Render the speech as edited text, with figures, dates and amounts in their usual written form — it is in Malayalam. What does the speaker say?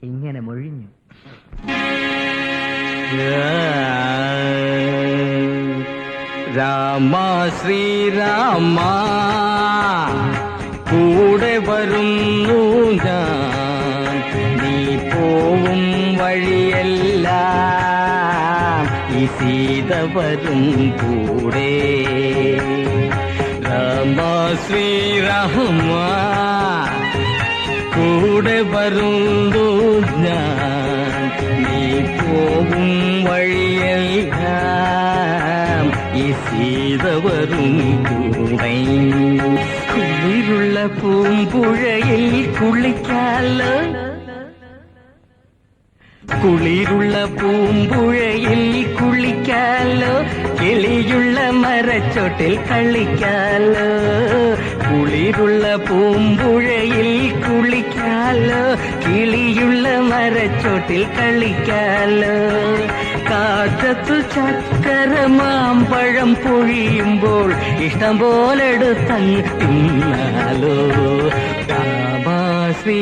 ഇങ്ങനെ മൊഴിഞ്ഞു. രാമ ശ്രീരാമ കൂടെ വരുന്നു ഞാൻ, നീ പോവും വഴിയെല്ലാം ഈ സീത വരും കൂടെ. രാമ ശ്രീരാമ കൂടെ വരുന്നു ഞാൻ, നീ പോവും വഴിയെല്ലാം ഈ സീത വരും കൂടെ. കുളിരുള്ള പൂമ്പുഴയിൽ കുളിക്കാലോ, കുളിരുള്ള പൂമ്പുഴയിൽ കുളിക്കാലോ, കിളിയുള്ള മരച്ചോട്ടിൽ കളിക്കാലോ. കുളിരുള്ള പൂമ്പുഴയിൽ കുളിക്കാലോ, കിളിയുള്ള മരച്ചോട്ടിൽ കളിക്കാലോ. കാറ്റത്തു ചക്കര മാമ്പഴം പൊഴിയുമ്പോൾ ഇഷ്ടം പോലെടുത്തങ്ങ് തിന്നാലോ. രാമ ശ്രീ